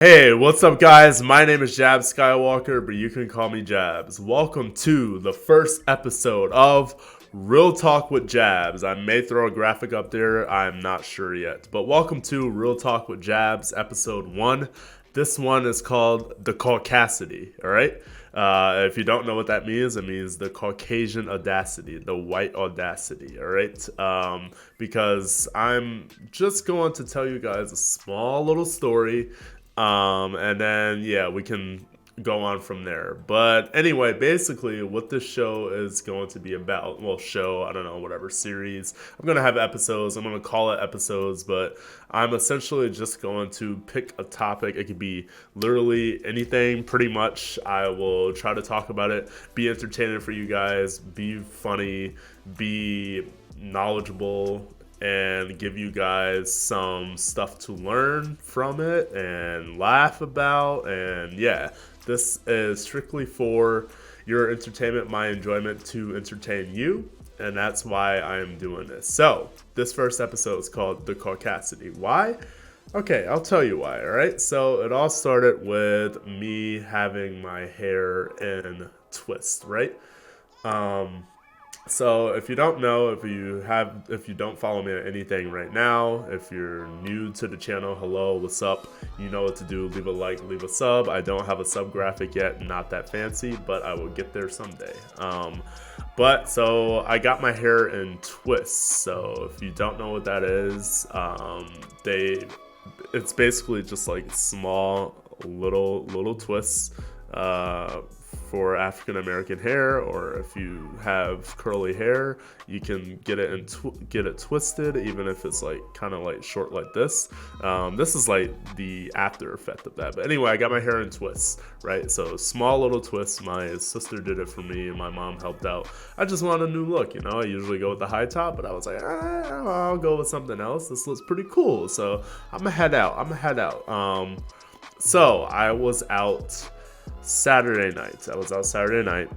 Hey, what's up, guys? My name is JabsSkyWalker, but you can call me Jabs. Welcome to the first episode of Real Talk with Jabs. I may throw a graphic up there, I'm not sure yet. But welcome to Real Talk with Jabs, episode 1. This one is called the CAUCACITY, all right? If you don't know what that means, it means the Caucasian audacity, the white audacity, all right? Because I'm just going to tell you guys a small little story and then, yeah, we can go on from there. But anyway, basically, what this show is going to be about, well, show, I don't know, whatever series. I'm going to have episodes. I'm going to call it episodes, but I'm essentially just going to pick a topic. It could be literally anything, pretty much. I will try to talk about it, be entertaining for you guys, be funny, be knowledgeable, and give you guys some stuff to learn from it and laugh about. And yeah, this is strictly for your entertainment, my enjoyment to entertain you. And that's why I am doing this. So, this first episode is called The CAUCACITY. Why? Okay, I'll tell you why, alright? So, it all started with me having my hair in twists, right? So if you don't know, if you don't follow me on anything right now, if you're new to the channel, hello, what's up? You know what to do. Leave a like, leave a sub. I don't have a sub graphic yet, not that fancy, but I will get there someday. But so I got my hair in twists. So if you don't know what that is, it's basically just like small little twists for African American hair, or if you have curly hair, you can get it get it twisted, even if it's like kind of like short like this. This is like the after effect of that. But anyway, I got my hair in twists, right? So small little twists. My sister did it for me, and my mom helped out. I just want a new look, you know. I usually go with the high top, but I was like, I'll go with something else. This looks pretty cool, so I'm gonna head out. So I was out Saturday night,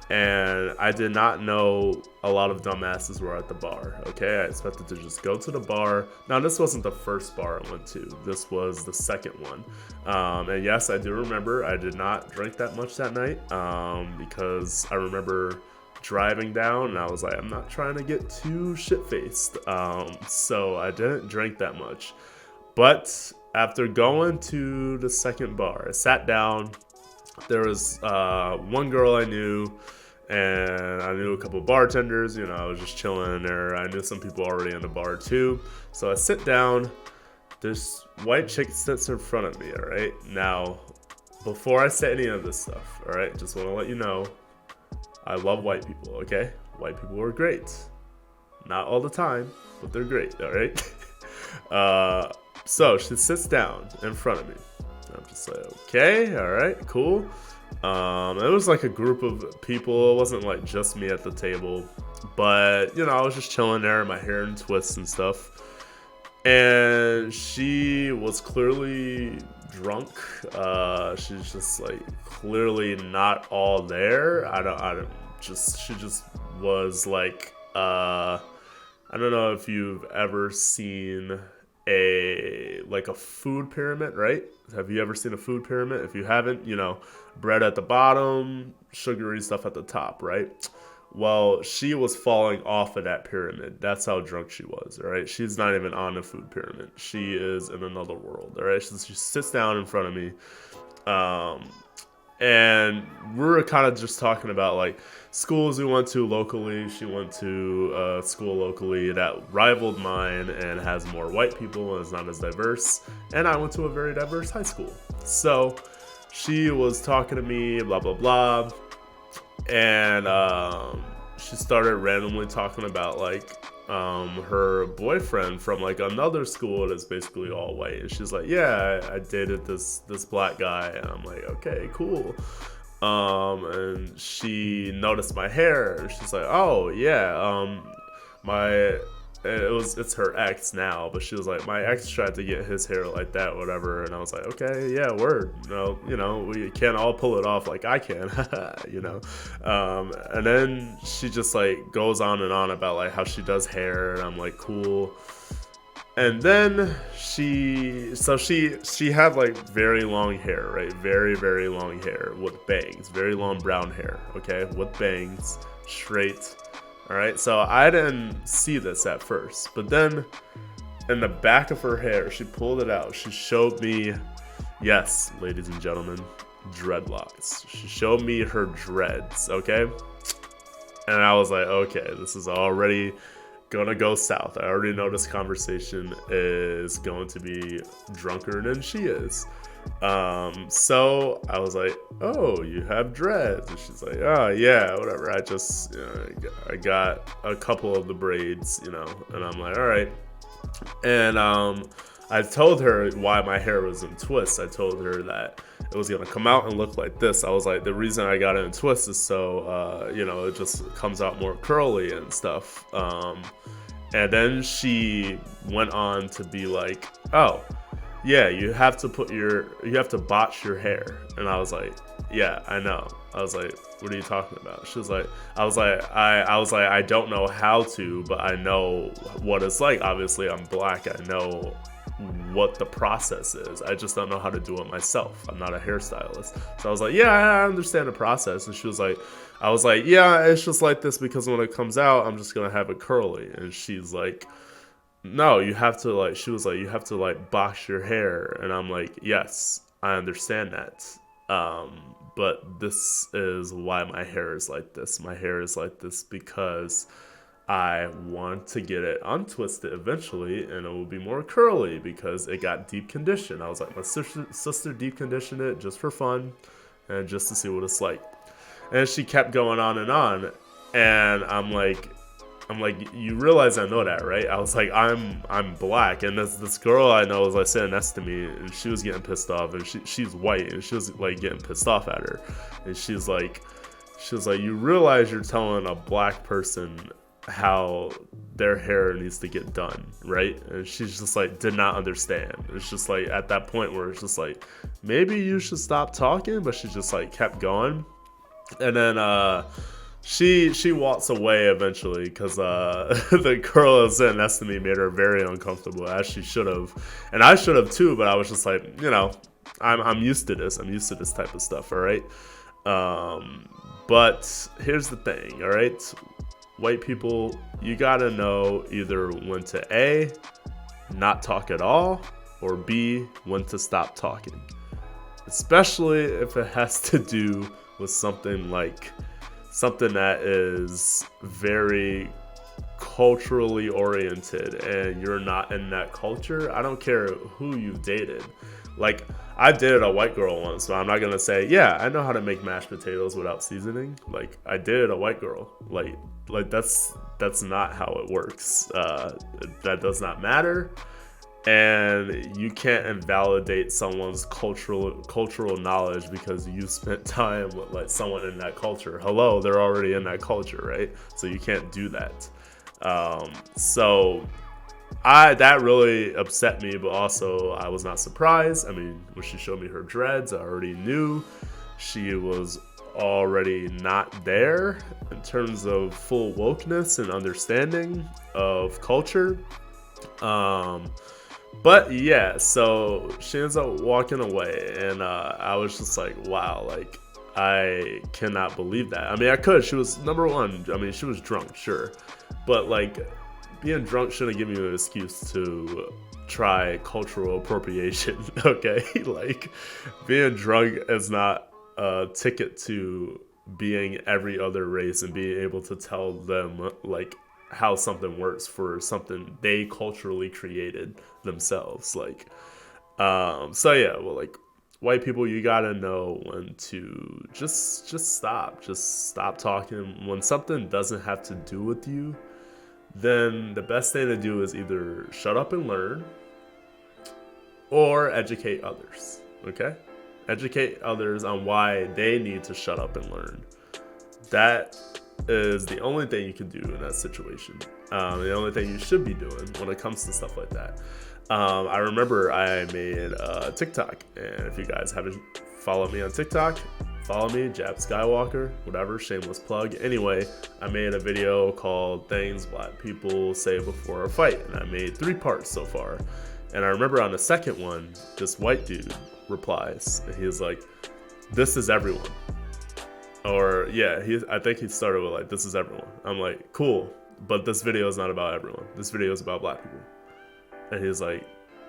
and I did not know a lot of dumbasses were at the bar. Okay, I expected to just go to the bar. Now, this wasn't the first bar I went to. This was the second one. And yes, I do remember I did not drink that much that night because I remember driving down and I was like, I'm not trying to get too shit-faced. So I didn't drink that much. But after going to the second bar, I sat down. There was one girl I knew, and I knew a couple of bartenders. You know, I was just chilling in there. I knew some people already in the bar too. So I sit down. This white chick sits in front of me. All right. Now, before I say any of this stuff, all right, just want to let you know, I love white people. Okay, white people are great. Not all the time, but they're great. All right. So she sits down in front of me. I'm just like, okay, all right, cool. It was like a group of people. It wasn't like just me at the table, but you know, I was just chilling there, my hair in twists and stuff. And she was clearly drunk. She's just like clearly not all there. She just was like, I don't know if you've ever seen a food pyramid, right? Have you ever seen a food pyramid? If you haven't, you know, bread at the bottom, sugary stuff at the top, right? Well, she was falling off of that pyramid. That's how drunk she was, all right? She's not even on the food pyramid. She is in another world, all right? She sits down in front of me. And we were kind of just talking about like schools we went to locally. She went to a school locally that rivaled mine and has more white people and is not as diverse. And I went to a very diverse high school. So she was talking to me, blah, blah, blah. And she started randomly talking about like her boyfriend from like another school that's basically all white, and she's like, yeah, I dated this black guy, and I'm like, okay, cool. And she noticed my hair, and she's like, oh yeah, it's her ex now, but she was like, my ex tried to get his hair like that, whatever. And I was like, okay, yeah, word. No, you know, we can't all pull it off like I can, you know. And then she just like goes on and on about like how she does hair, and I'm like, cool. And then she had like very long hair, right? Very, very long hair with bangs, very long brown hair, okay? With bangs, straight. All right. So I didn't see this at first, but then in the back of her hair, she pulled it out. She showed me, yes, ladies and gentlemen, dreadlocks. She showed me her dreads, okay? And I was like, okay, this is already gonna go south. I already know this conversation is going to be drunker than she is. So I was like, oh, you have dreads? And she's like, oh yeah, whatever. I just, I got a couple of the braids, and I'm like, all right. And I told her why my hair was in twists. I told her that it was gonna come out and look like this. I was like, the reason I got it in twists is so it just comes out more curly and stuff. And then she went on to be like, oh yeah, you have to botch your hair. And I was like, yeah, I know. I was like, what are you talking about? She was like, I was like, I don't know how to, but I know what it's like. Obviously I'm black. I know what the process is. I just don't know how to do it myself. I'm not a hairstylist. So I was like, yeah, I understand the process. And she was like, I was like, yeah, it's just like this because when it comes out, I'm just going to have it curly. And she's like, no, you have to like, she was like, you have to like box your hair. And I'm like, yes, I understand that. But this is why my hair is like this. My hair is like this because I want to get it untwisted eventually, and it will be more curly because it got deep conditioned. I was like, my sister deep conditioned it just for fun and just to see what it's like. And she kept going on, and I'm like, you realize I know that, right? I was like, I'm black, and this girl I know was like sitting next to me, and she was getting pissed off, and she's white, and she was like getting pissed off at her, and she was like, you realize you're telling a black person how their hair needs to get done, right? And she's just like did not understand. It's just like at that point where it's just like, maybe you should stop talking, but she just like kept going. And then she walks away eventually because the girl that was sitting next to me made her very uncomfortable, as she should have, and I should have too, but I was just like, I'm used to this. I'm used to this type of stuff, all right? But here's the thing, all right? White people, you gotta know either when to A, not talk at all, or B, when to stop talking. Especially if it has to do with something that is very culturally oriented and you're not in that culture. I don't care who you've dated. Like, I dated a white girl once, so I'm not gonna say, yeah, I know how to make mashed potatoes without seasoning. Like, I dated a white girl. Like that's not how it works. That does not matter. And you can't invalidate someone's cultural knowledge because you spent time with like someone in that culture. Hello, they're already in that culture, right? So you can't do that. So that really upset me, but also I was not surprised. I mean, when she showed me her dreads, I already knew she was already not there in terms of full wokeness and understanding of culture. But yeah, so she ends up walking away, and I was just like, wow, like, I cannot believe that. I mean, I could. She was, number one, I mean, she was drunk, sure. But, like, being drunk shouldn't give you an excuse to try cultural appropriation, okay? Like, being drunk is not a ticket to being every other race and being able to tell them, like, how something works for something they culturally created themselves. Like, so yeah, well, like, white people, you gotta know when to just stop talking. When something doesn't have to do with you, then the best thing to do is either shut up and learn or educate others. Okay, educate others on why they need to shut up and learn. That is the only thing you can do in that situation. The only thing you should be doing when it comes to stuff like that. I remember I made a TikTok, and if you guys haven't followed me on TikTok, Follow me, JabsSkyWalker, whatever, shameless plug. Anyway, I made a video called Things Black People Say Before a Fight, and I made 3 parts so far. And I remember on the second one, this white dude replies, and he was like, "This is everyone." Or yeah, I think he started with like, "This is everyone." I'm like, cool, but this video is not about everyone. This video is about black people. And he's like,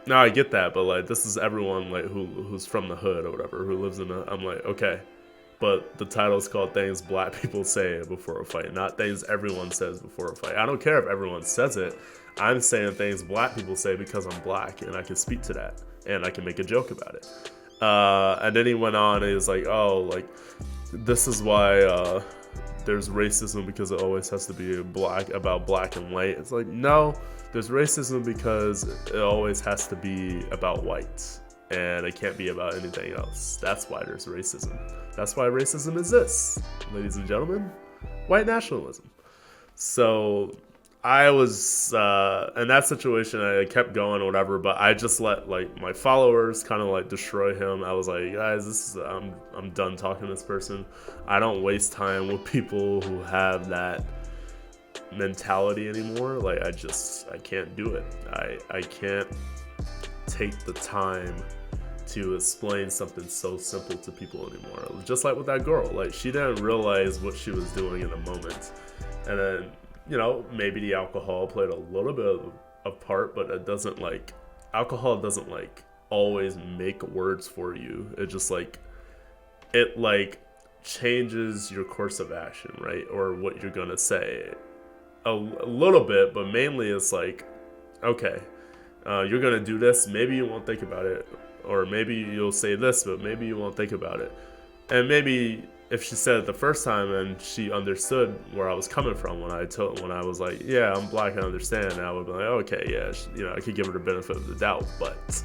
"No, I get that, but like, this is everyone like who's from the hood or whatever, who lives in the." I'm like, okay, but the title is called Things Black People Say Before a Fight, not things everyone says before a fight. I don't care if everyone says it. I'm saying things black people say because I'm black and I can speak to that and I can make a joke about it. And then he went on and he was like, "Oh, like, this is why there's racism because it always has to be about black and white." It's like, no, there's racism because it always has to be about white, and it can't be about anything else. That's why there's racism. That's why racism exists, ladies and gentlemen. White nationalism. So I was in that situation. I kept going or whatever, but I just let like my followers kind of like destroy him. I was like, guys, I'm done talking to this person. I don't waste time with people who have that mentality anymore. Like, I can't do it. I can't take the time to explain something so simple to people anymore. Just like with that girl, like, she didn't realize what she was doing in the moment, and then, you know, maybe the alcohol played a little bit of a part, but it doesn't, like, alcohol doesn't like always make words for you. It just like, it like changes your course of action, right? Or what you're gonna say a little bit, but mainly it's like, okay, you're gonna do this, maybe you won't think about it, or maybe you'll say this, but maybe you won't think about it. And maybe if she said it the first time and she understood where I was coming from when I was like, yeah, I'm black, I understand, and I would be like, okay, yeah, you know, I could give her the benefit of the doubt, but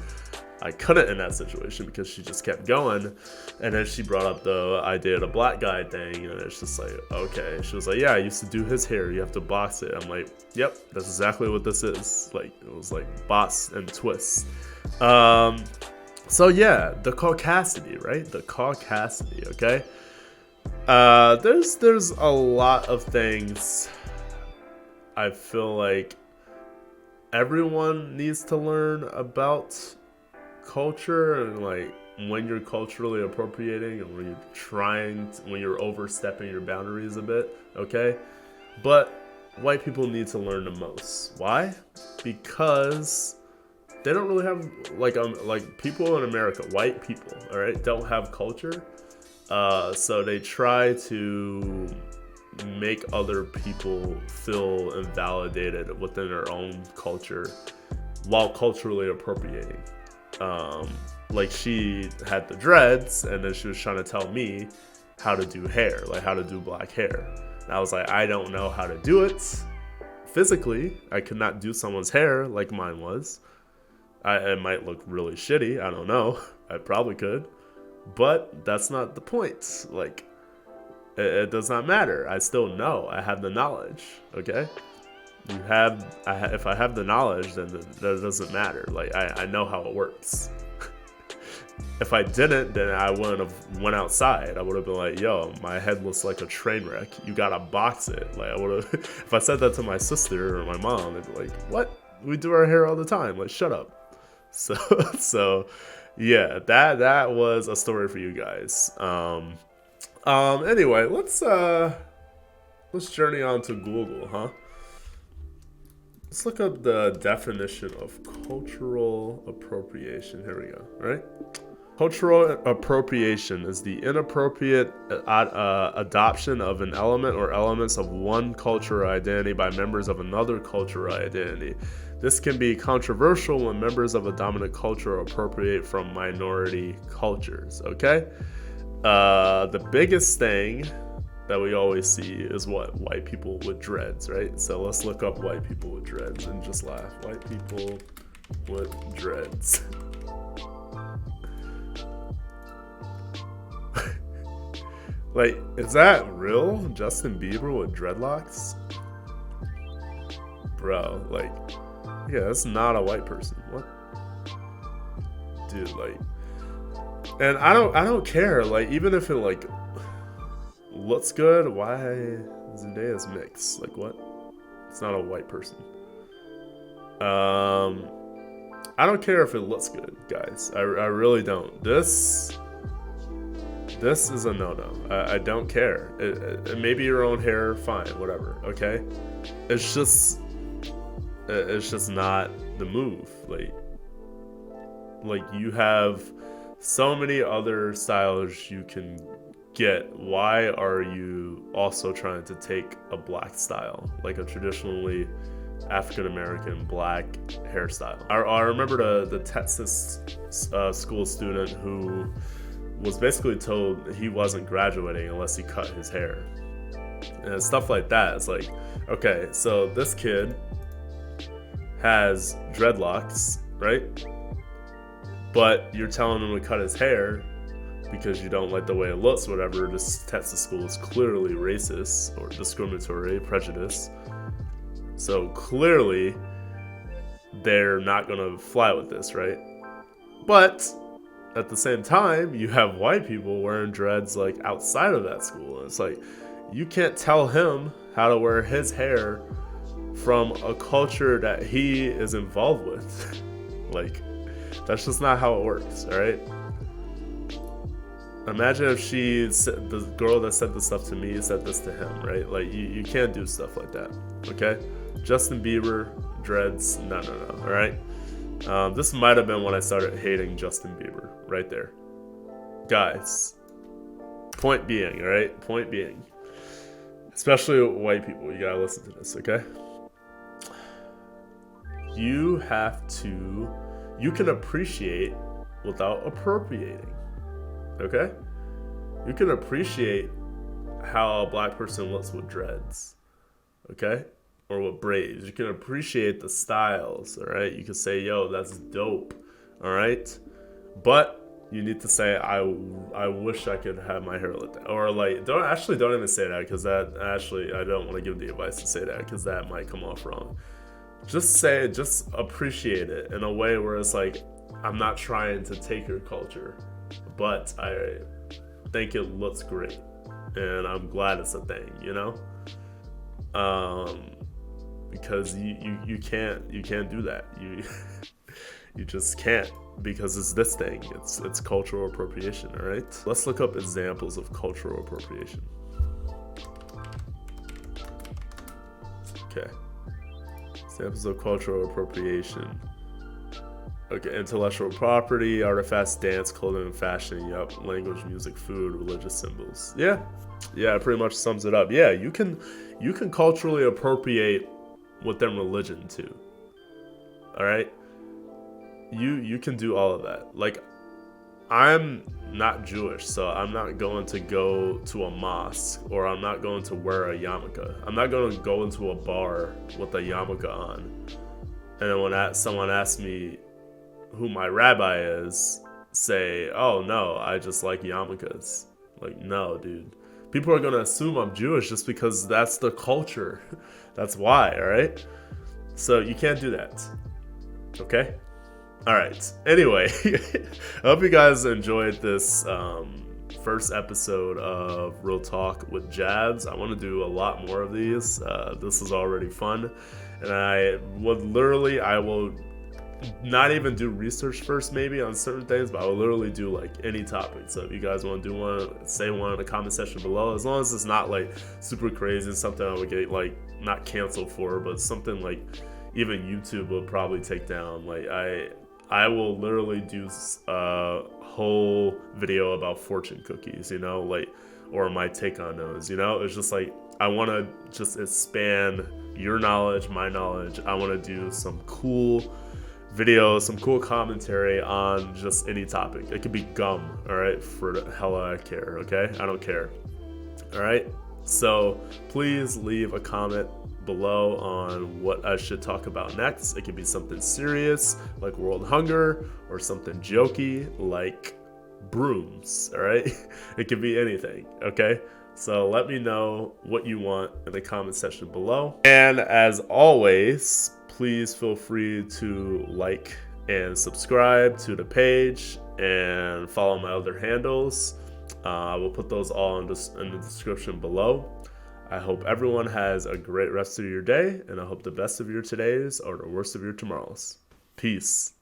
I couldn't in that situation because she just kept going. And then she brought up the idea of the black guy thing, and it's just like, okay. She was like, yeah, I used to do his hair, you have to box it. I'm like, yep, that's exactly what this is. Like, it was like box and twist. So yeah, the CAUCACITY, right? The CAUCACITY, okay? There's a lot of things I feel like everyone needs to learn about culture, and like when you're culturally appropriating and when you're overstepping your boundaries a bit, okay? But white people need to learn the most. Why? Because they don't really have like people in America, white people, all right, don't have culture. So they try to make other people feel invalidated within their own culture while culturally appropriating. Like, she had the dreads, and then she was trying to tell me how to do hair, like how to do black hair. And I was like, I don't know how to do it physically. I could not do someone's hair like mine was. It might look really shitty, I don't know. I probably could. But that's not the point. Like, it does not matter. I still know. I have the knowledge, okay? If I have the knowledge, then that doesn't matter. Like, I know how it works. If I didn't, then I wouldn't have went outside. I would have been like, yo, my head looks like a train wreck. You gotta box it. Like, I would have, if I said that to my sister or my mom, they'd be like, what? We do our hair all the time. Like, shut up. So yeah, that was a story for you guys. Anyway, let's journey on to Google, huh? Let's look up the definition of cultural appropriation. Here we go, right? Cultural appropriation is the inappropriate adoption of an element or elements of one cultural identity by members of another cultural identity. This can be controversial when members of a dominant culture appropriate from minority cultures, okay? The biggest thing that we always see is what? White people with dreads, right? So let's look up white people with dreads and just laugh. White people with dreads. Like, is that real? Justin Bieber with dreadlocks? Bro, like, yeah, that's not a white person. What? Dude, like, And I don't care. Like, even if it like looks good, why Zendaya's mixed? Like, what? It's not a white person. I don't care if it looks good, guys. I really don't. This is a no-no. I don't care. Maybe your own hair, fine, whatever. Okay, it's just not the move. Like you have so many other styles you can get. Why are you also trying to take a black style, like a traditionally African American black hairstyle? I remember the Texas school student who was basically told he wasn't graduating unless he cut his hair. And stuff like that. It's like, okay, so this kid has dreadlocks, right? But you're telling him to cut his hair because you don't like the way it looks, whatever. This Texas school is clearly racist or discriminatory, prejudice. So clearly, they're not gonna fly with this, right? But at the same time, you have white people wearing dreads like outside of that school. And it's like, you can't tell him how to wear his hair from a culture that he is involved with. Like, that's just not how it works, all right? Imagine if the girl that said this stuff to me said this to him, right? Like, you can't do stuff like that, okay? Justin Bieber, dreads, no, all right? This might have been when I started hating Justin Bieber, right there. Guys, point being, all right? Point being, especially white people, you gotta listen to this, okay? You can appreciate without appropriating, okay? You can appreciate how a black person looks with dreads, okay? Or with braids. You can appreciate the styles, all right? You can say, yo, that's dope, all right? But you need to say, I wish I could have my hair like that. Or like, don't even say that, because I don't want to give the advice to say that, because that might come off wrong. Just appreciate it in a way where it's like, I'm not trying to take your culture, but I think it looks great, and I'm glad it's a thing, you know? Because you can't do that. You just can't, because it's this thing. It's cultural appropriation, all right? Let's look up examples of cultural appropriation. Okay. Examples of cultural appropriation. Okay, intellectual property, artifacts, dance, clothing, and fashion. Yup, language, music, food, religious symbols. Yeah, it pretty much sums it up. Yeah, you can culturally appropriate within religion too. All right, you can do all of that. Like, I'm not Jewish, so I'm not going to go to a mosque, or I'm not going to wear a yarmulke. I'm not going to go into a bar with a yarmulke on. And then when someone asks me who my rabbi is, say, oh no, I just like yarmulkes. Like, no, dude. People are going to assume I'm Jewish just because that's the culture. That's why, all right? So you can't do that. Okay? All right. Anyway, I hope you guys enjoyed this first episode of Real Talk with Jabs. I want to do a lot more of these. This is already fun. And I will not even do research first maybe on certain things, but I will literally do like any topic. So if you guys want to do one, say one in the comment section below, as long as it's not like super crazy, something I would get like not canceled for, but something like even YouTube will probably take down. Like I will literally do a whole video about fortune cookies, you know, like, or my take on those, you know. It's just like, I want to just expand your knowledge, my knowledge. I want to do some cool videos, some cool commentary on just any topic. It could be gum, all right, for the hell I care, okay? I don't care, all right? So please leave a comment below on what I should talk about next. It could be something serious like world hunger, or something jokey like brooms, all right? It could be anything, okay? So let me know what you want in the comment section below. And as always, please feel free to like and subscribe to the page. and follow my other handles. I will put those all in the description below. I hope everyone has a great rest of your day, and I hope the best of your todays are the worst of your tomorrows. Peace.